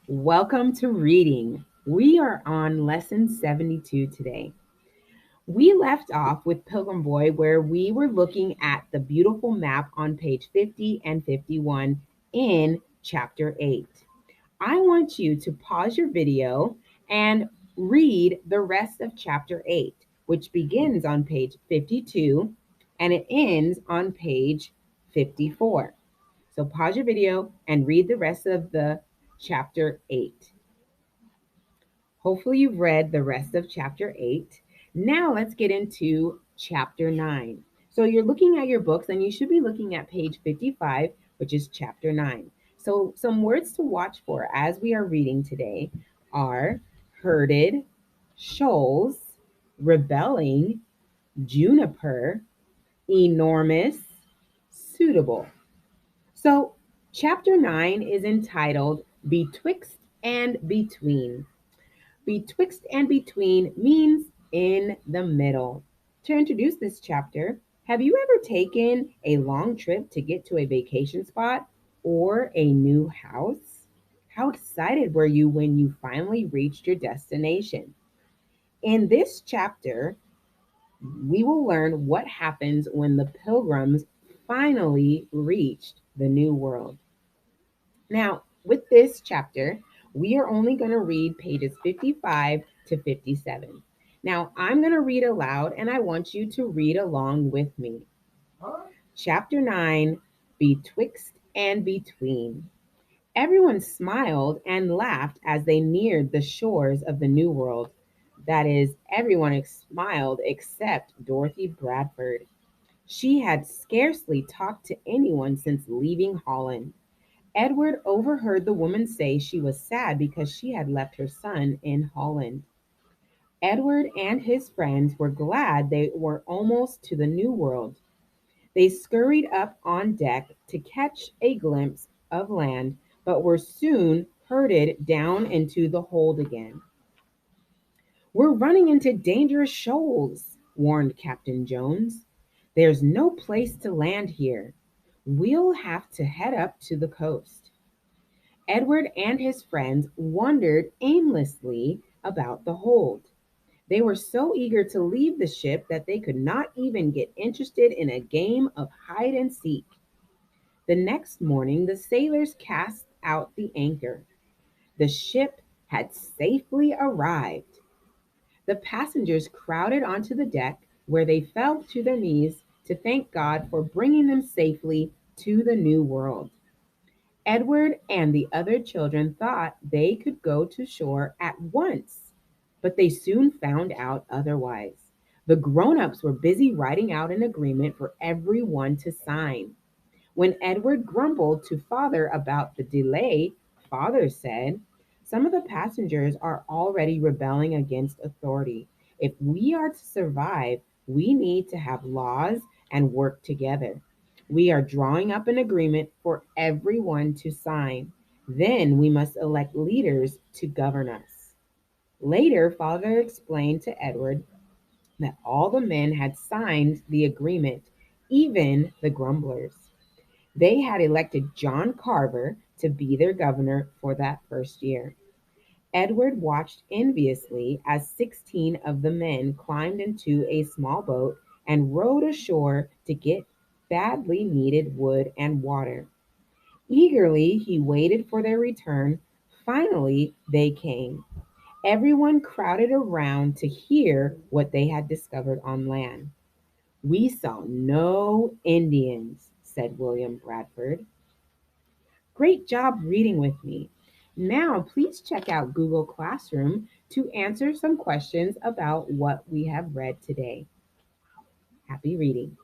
Welcome to reading. We are on lesson 72 today. We left off with Pilgrim Boy where we were looking at the beautiful map on page 50 and 51 in chapter 8. I want you to pause your video and read the rest of chapter 8, which begins on page 52 and it ends on page 54. So pause your video and read the rest of the chapter 8. Hopefully you've read the rest of chapter 8. Now let's get into chapter 9. So you're looking at your books and you should be looking at page 55, which is chapter 9. So some words to watch for as we are reading today are herded, shoals, rebelling, juniper, enormous, suitable. So chapter 9 is entitled Betwixt and Between. Betwixt and between means in the middle. To introduce this chapter, have you ever taken a long trip to get to a vacation spot or a new house? How excited were you when you finally reached your destination? In this chapter, we will learn what happens when the pilgrims finally reached the new world. Now, with this chapter, we are only going to read pages 55 to 57. Now, I'm going to read aloud and I want you to read along with me. Chapter 9, Betwixt and Between. Everyone smiled and laughed as they neared the shores of the New World. That is, everyone smiled except Dorothy Bradford. She had scarcely talked to anyone since leaving Holland. Edward overheard the woman say she was sad because she had left her son in Holland. Edward and his friends were glad they were almost to the New World. They scurried up on deck to catch a glimpse of land, but were soon herded down into the hold again. "We're running into dangerous shoals," warned Captain Jones. "There's no place to land here. We'll have to head up to the coast." Edward and his friends wandered aimlessly about the hold. They were so eager to leave the ship that they could not even get interested in a game of hide and seek. The next morning, the sailors cast out the anchor. The ship had safely arrived. The passengers crowded onto the deck, where they fell to their knees to thank God for bringing them safely to the New World. Edward and the other children thought they could go to shore at once, but they soon found out otherwise. The grown-ups were busy writing out an agreement for everyone to sign. When Edward grumbled to Father about the delay, Father said, "Some of the passengers are already rebelling against authority. If we are to survive, we need to have laws and work together. We are drawing up an agreement for everyone to sign. Then we must elect leaders to govern us." Later, Father explained to Edward that all the men had signed the agreement, even the grumblers. They had elected John Carver to be their governor for that first year. Edward watched enviously as 16 of the men climbed into a small boat and rowed ashore to get badly needed wood and water. Eagerly, he waited for their return. Finally, they came. Everyone crowded around to hear what they had discovered on land. "We saw no Indians," said William Bradford. Great job reading with me. Now, please check out Google Classroom to answer some questions about what we have read today. Happy reading.